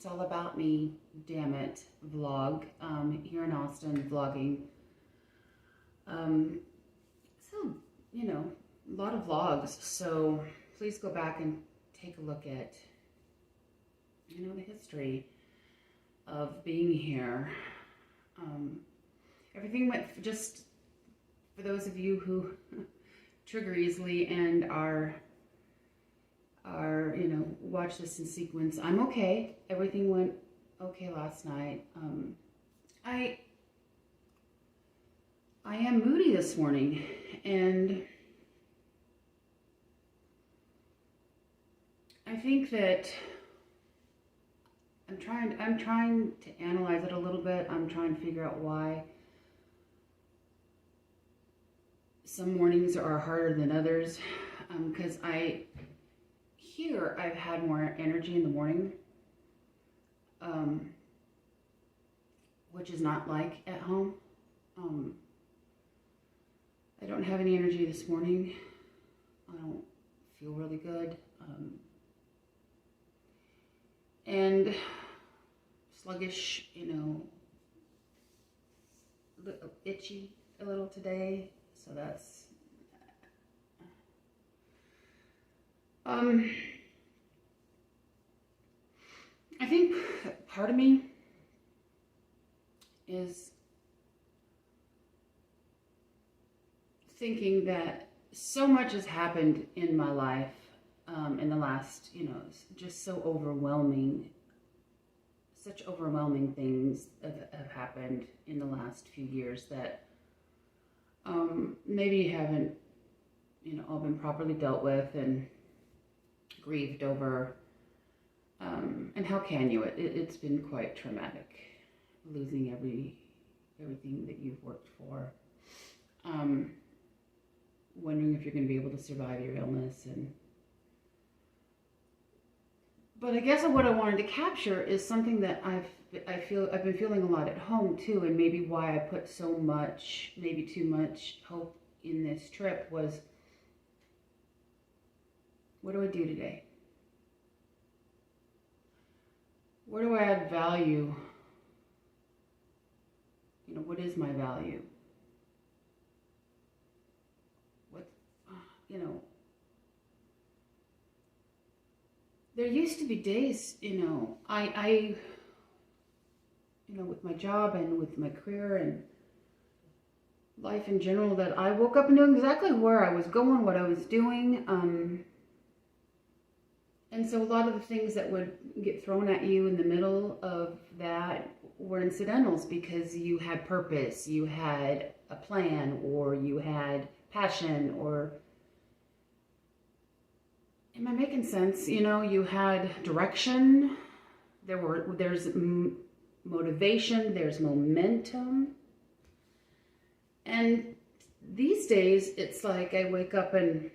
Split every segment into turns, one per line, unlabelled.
It's all about me, damn it, vlog, here in Austin, vlogging. So, you know, a lot of vlogs, so please go back and take a look at, you know, the history of being here. Everything went, just for those of you who trigger easily and are, you know, watch this in sequence. I'm okay. Everything went okay last night. I am moody this morning, and I think that I'm trying to analyze it a little bit. I'm trying to figure out why some mornings are harder than others, because I've had more energy in the morning, which is not like at home. I don't have any energy this morning. I don't feel really good. And sluggish, you know, itchy a little today. So that's, I think part of me is thinking that so much has happened in my life in the last, you know, just so overwhelming, such overwhelming things have happened in the last few years that maybe haven't, you know, all been properly dealt with and grieved over. And how can you? It's been quite traumatic, losing everything that you've worked for. Wondering if you're going to be able to survive your illness. But I guess what I wanted to capture is something that I've been feeling a lot at home too, and maybe why I put so much, maybe too much hope in this trip was, what do I do today? Where do I add value? You know, what is my value? What, you know, there used to be days, you know, you know, with my job and with my career and life in general, that I woke up and knew exactly where I was going, what I was doing. And so a lot of the things that would get thrown at you in the middle of that were incidentals, because you had purpose, you had a plan, or you had passion, or, am I making sense? You know, you had direction, there's motivation, there's momentum. And these days, it's like I wake up and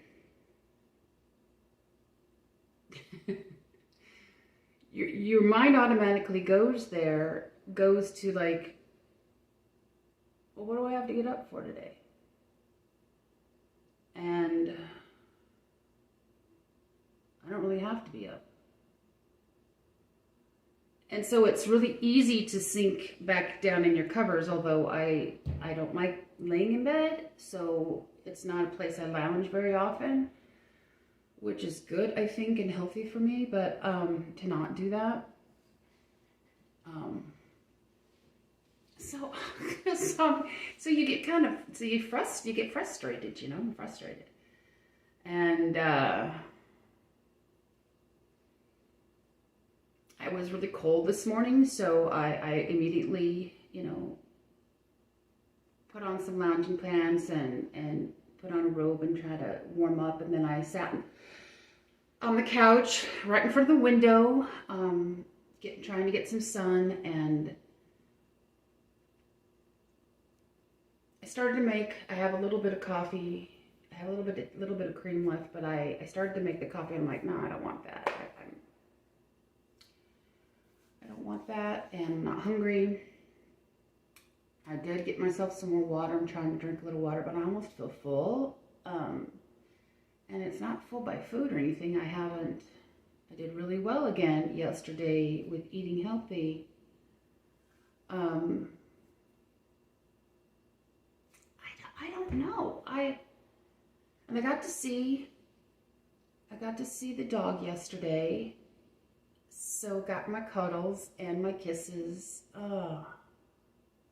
your mind automatically goes to like, well, what do I have to get up for today? And I don't really have to be up. And so it's really easy to sink back down in your covers, although I don't like laying in bed, so it's not a place I lounge very often, which is good, I think, and healthy for me, but to not do that. So you get you get frustrated, you know, I'm frustrated. And I was really cold this morning, so I immediately, you know, put on some lounging pants and put on a robe and try to warm up. And then I sat on the couch right in front of the window, trying to get some sun. And I have a little bit of coffee. I have a little bit of cream left, but I started to make the coffee. I'm like, no, I don't want that. I don't want that, and I'm not hungry. I did get myself some more water. I'm trying to drink a little water, but I almost feel full. And it's not full by food or anything. I I did really well again yesterday with eating healthy. I don't know. And I got to see the dog yesterday. So got my cuddles and my kisses. Oh,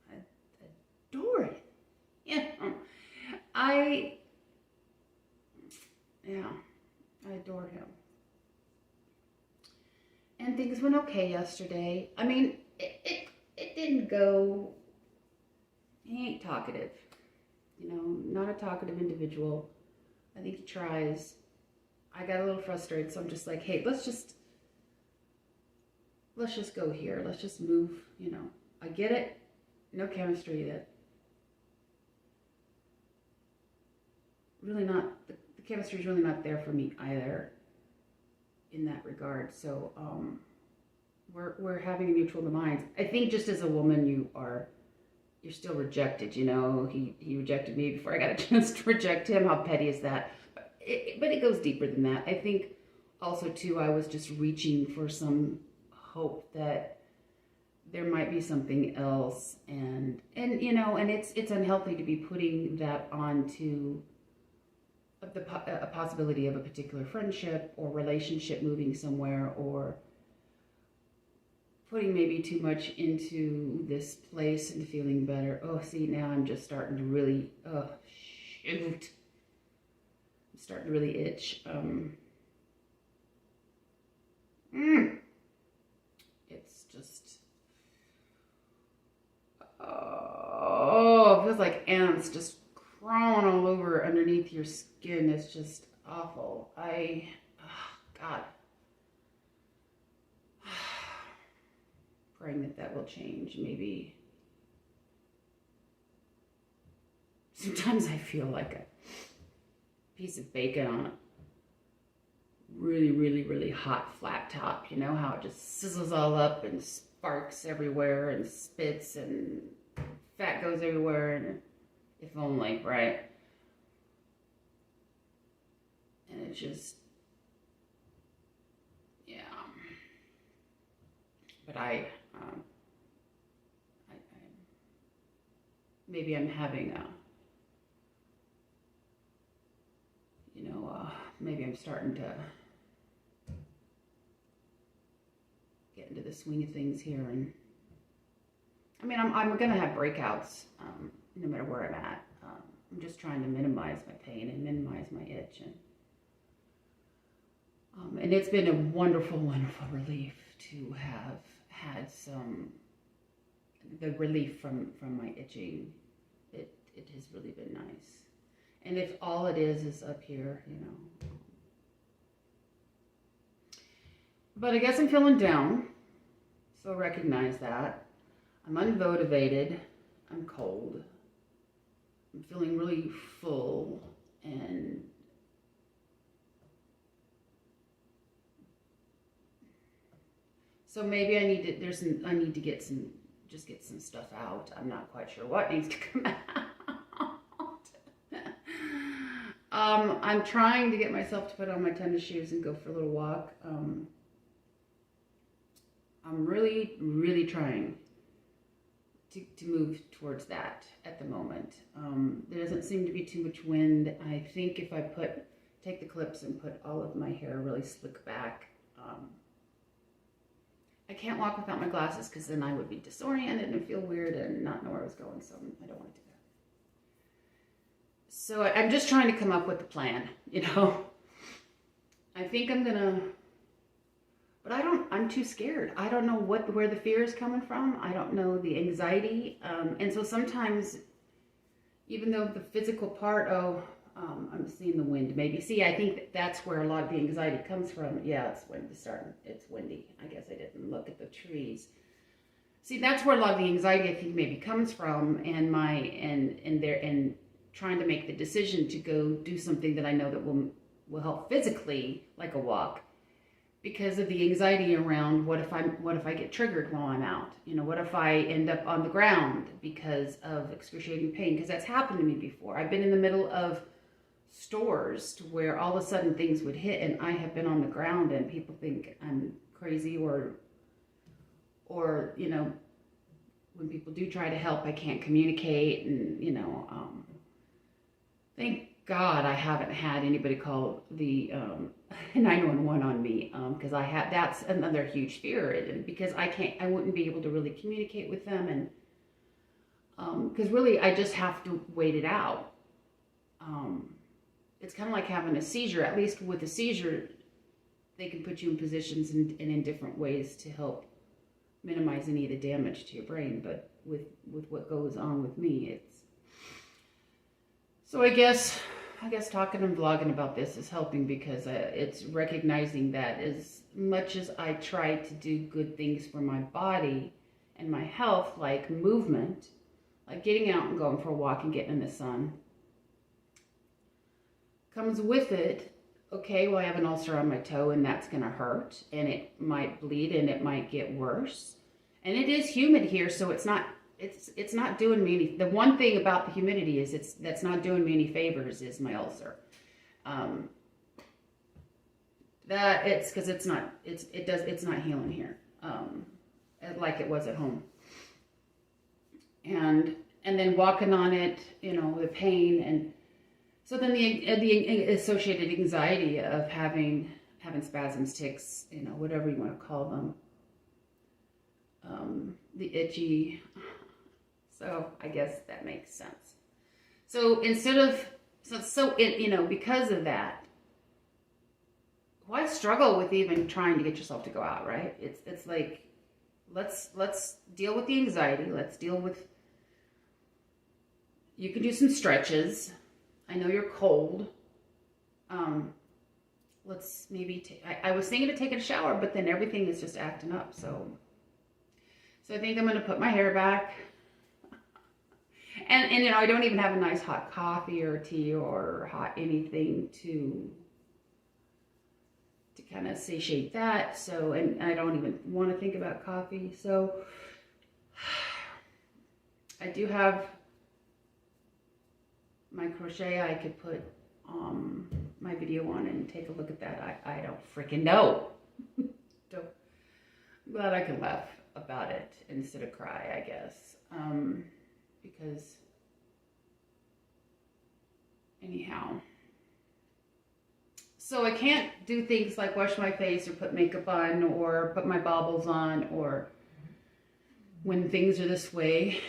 I adore it. Yeah. I adore him. And things went okay yesterday. I mean, it didn't go, he ain't talkative. You know, not a talkative individual. I think he tries. I got a little frustrated, so I'm just like, hey, let's just go here. Let's just move, you know. I get it. No chemistry yet. Really not, the chemistry is really not there for me either in that regard. So we're having a mutual demise. I think just as a woman, you're still rejected, you know. He rejected me before I got a chance to reject him. How petty is that? But it goes deeper than that. I think also too, I was just reaching for some hope that there might be something else, and you know, and it's unhealthy to be putting that onto a possibility of a particular friendship or relationship moving somewhere, or putting maybe too much into this place and feeling better. Oh, see, now I'm just starting to really, oh, shoot. I'm starting to really itch. It's just, oh, it feels like ants just crawling all over underneath your skin. It's just awful. God. Praying that will change, maybe. Sometimes I feel like a piece of bacon on a really, really, really hot flat top. You know how it just sizzles all up and sparks everywhere and spits and fat goes everywhere, and if only, right? And it just, yeah. But maybe I'm having maybe I'm starting to get into the swing of things here, and I mean, I'm gonna have breakouts no matter where I'm at. I'm just trying to minimize my pain and minimize my itch, and it's been a wonderful, wonderful relief to have had the relief from my itching. It has really been nice. And if all it is up here, you know. But I guess I'm feeling down, so recognize that. I'm unmotivated, I'm cold, I'm feeling really full, and so maybe I need to get some stuff out. I'm not quite sure what needs to come out. I'm trying to get myself to put on my tennis shoes and go for a little walk. I'm really, really trying to move towards that at the moment. There doesn't seem to be too much wind. I think if I take the clips and put all of my hair really slick back, I can't walk without my glasses because then I would be disoriented and feel weird and not know where I was going, so I don't want to do that. So I'm just trying to come up with a plan, you know. I think I'm gonna, but I'm too scared. I don't know where the fear is coming from. I don't know the anxiety. And so sometimes, even though the physical part, I'm seeing the wind maybe. See, I think that's where a lot of the anxiety comes from. Yeah, it's windy. I guess I didn't look at the trees. See, that's where a lot of the anxiety I think maybe comes from, and and trying to make the decision to go do something that I know that will help physically, like a walk, because of the anxiety around what if I get triggered while I'm out? You know, what if I end up on the ground because of excruciating pain? Because that's happened to me before. I've been in the middle of stores to where all of a sudden things would hit, and I have been on the ground and people think I'm crazy, or you know, when people do try to help, I can't communicate, and you know, thank God I haven't had anybody call the 911 on me, because that's another huge fear, because I wouldn't be able to really communicate with them, and because really I just have to wait it out. It's kind of like having a seizure. At least with a seizure, they can put you in positions and in different ways to help minimize any of the damage to your brain. But with what goes on with me, it's so I guess talking and vlogging about this is helping, because it's recognizing that as much as I try to do good things for my body and my health, like movement, like getting out and going for a walk and getting in the sun, comes with it, okay, well, I have an ulcer on my toe and that's going to hurt and it might bleed and it might get worse. And it is humid here, so it's not doing me any, the one thing about the humidity is that's not doing me any favors is my ulcer. That it's because it's not healing here, like it was at home. And then walking on it, you know, the pain, and so then the associated anxiety of having spasms, tics, you know, whatever you want to call them, the itchy. So I guess that makes sense. So instead of you know, because of that, why struggle with even trying to get yourself to go out, right? It's like, let's deal with the anxiety. Let's deal with. You can do some stretches. I know you're cold. Let's maybe I was thinking of taking a shower, but then everything is just acting up. So I think I'm going to put my hair back. And you know, I don't even have a nice hot coffee or tea or hot anything to kind of satiate that. So, and I don't even want to think about coffee. So I do have my crochet. I could put my video on and take a look at that. I don't freaking know. I'm glad I can laugh about it instead of cry, I guess. Because anyhow, so I can't do things like wash my face or put makeup on or put my baubles on, or when things are this way,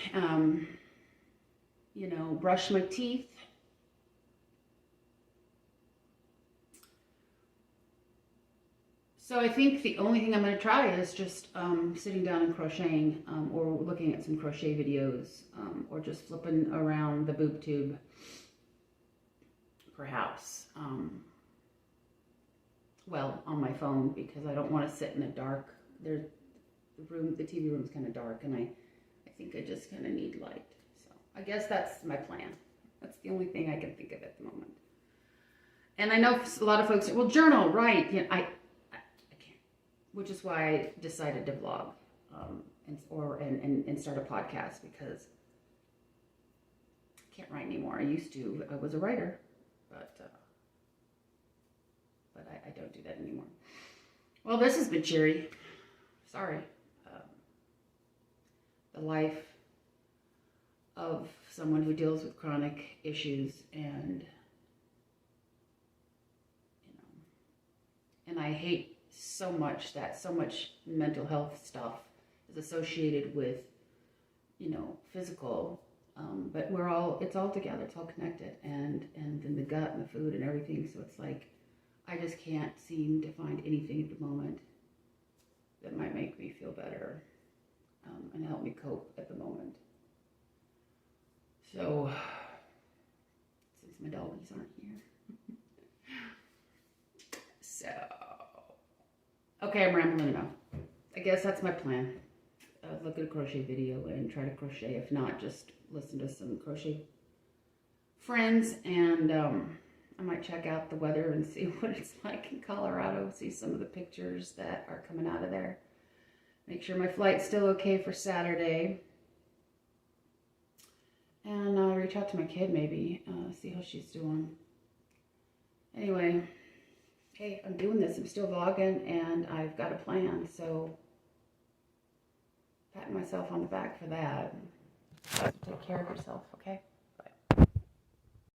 you know, brush my teeth. So I think the only thing I'm going to try is just sitting down and crocheting, or looking at some crochet videos, or just flipping around the boob tube, perhaps. Well, on my phone, because I don't want to sit in the dark. The TV room's kind of dark, and I think I just kind of need light. So I guess that's my plan. That's the only thing I can think of at the moment. And I know a lot of folks say, well, journal, right? You know, I can't, which is why I decided to vlog, and start a podcast, because I can't write anymore. I used to. I was a writer, but I don't do that anymore. Well, this has been cheery. Sorry. The life of someone who deals with chronic issues, and you know, and I hate so much that so much mental health stuff is associated with, you know, physical, but it's all together, it's all connected, and then the gut and the food and everything. So it's like, I just can't seem to find anything at the moment that might make me feel better, and help me cope at the moment. So, since my doggies aren't here. So, okay, I'm rambling enough. I guess that's my plan. Look at a crochet video and try to crochet. If not, just listen to some crochet friends, and I might check out the weather and see what it's like in Colorado, see some of the pictures that are coming out of there. Make sure my flight's still okay for Saturday. And reach out to my kid maybe, see how she's doing. Anyway, hey, I'm doing this. I'm still vlogging, and I've got a plan, so patting myself on the back for that. Take care of yourself, okay?